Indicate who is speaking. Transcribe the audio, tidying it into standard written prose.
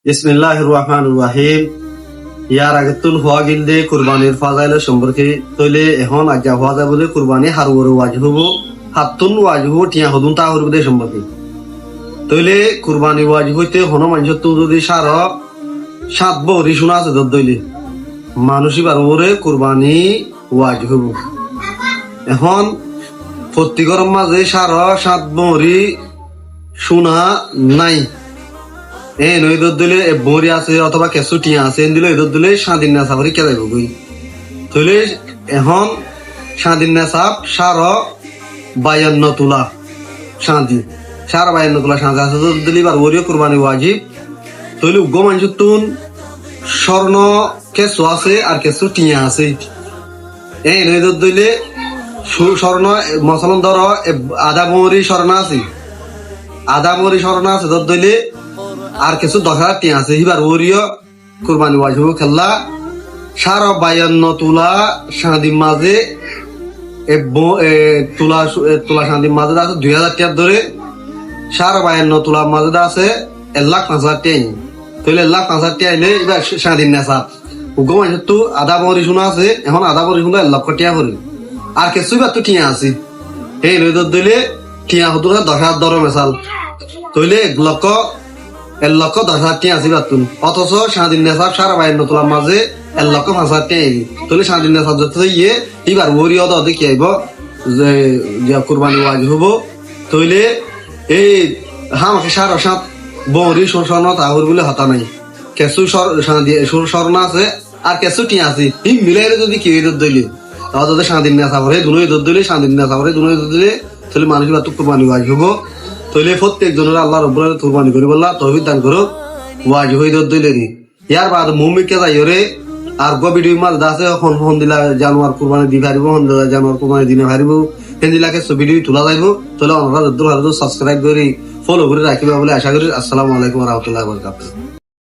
Speaker 1: বিসমিল্লাহির রহমানির রহিম। ইয়ার আগে তুল হওয়া গিলদে কুরবানির ফাজাইল সম্পর্কে তৈলে এখন আজ্ঞা হওয়া যায় বলে কুরবানি হারুয়ার ওয়াজ হব হাতুন ওয়াজ হব টিয়া হদুন তা হরবে সম্পর্কে তৈলে কুরবানি ওয়াজ হইতে হন মানুষের তুল যদি সাত বহরি শোনা আছে দইলে মানুষই বারবরে কুরবানি ওয়াজ হব। এখন প্রত্যেকের মাঝে সাত বহরি শোনা নাই নইদর দিলে বড়ি আছে অথবা কেঁচু টিয়া আছে দিলে এদর দিলে স্বাধীন না সাফারি কে যাইব গই তৈলে এখন স্বাধীন না সাপ 52 তোলা স্বাধীন 52 তোলা স্বাধীন আছে দিলি বার ওরিও কুরবানি ওয়াজিব তৈলে উগ্র মানুষ তুন স্বর্ণ কেঁচু আছে আর কেঁচু টিয়া আছে নইদর দিলে স্বর্ণ মশলন ধর আধা মরি স্বর্ণ আছে দর দিলে আর কিছু 10,000 টিয়া আছে হিবার ওরিও কুরবানি ওয়াজ হবো খেলা 52 তোলা স্বাধীন মাঝে তোলা স্বাধীন মাঝে আছে 2,000 টিয়ার ধরে 52 তোলার মাঝে আছে 1,05,000 টিয়া তাহলে 1,05,000 টিয়া আইলে এবার স্বাধীন নেশা উগ্র মানুষের তো আধা বরি শোনা আছে এখন আধা বরি শুনলে 1 লক্ষ টিয়া করি আর কিছু এবার তো টিয়া আছে এই নইদর দিলে টিয়া হতো 10,000 দর মেশাল তৈলে 1,10,000 টিয়া আছে বাতুন অথচ স্বাধীন নেশাব 52 তোলার মাঝে 1,05,000 টিয়া তৈলে স্বাধীন নেশাব যত ইয়ে এবার ওরি অত দেখি আইব যে কুরবানি ওয়াজ হবো তৈলে এই আমাকে 7.5 বহরি স্বর্ণ তাহর বলে হতা নাই কেঁচু স্বর্ণ আছে আর কেঁচু টিয়া আছে এই মিলাইলে যদি কি দইলে তাহলে স্বাধীন নেশাবরে দুনোই দইলে স্বাধীন নেশাবরে দুনোই দইলে তাহলে মানুষ বাতু কুরবানি ওয়াজ হবো তৈলে প্রত্যেক জনের আল্লাহ রব্বুল আলামিন কুরবানি করি বললা তৌফিক দান করো ওয়াজ হই দইলে নি ইয়ার বাদ মুমিকে যাইরে আর গো ভিডিও মাল দাসে ফোন দিলা জানোয়ার কুরবানি দি পারিব জানোয়ার কুরবানি দিনে পারিব হেন্দিলাকে সব ভিডিও তোলা যাইব তাহলে আমরা সাবস্ক্রাইব করি ফলো করে রাখিবা বলে আশা করি। আসসালামু আলাইকুম ওয়া রাহমাতুল্লাহি ওয়া বারাকাতুহু।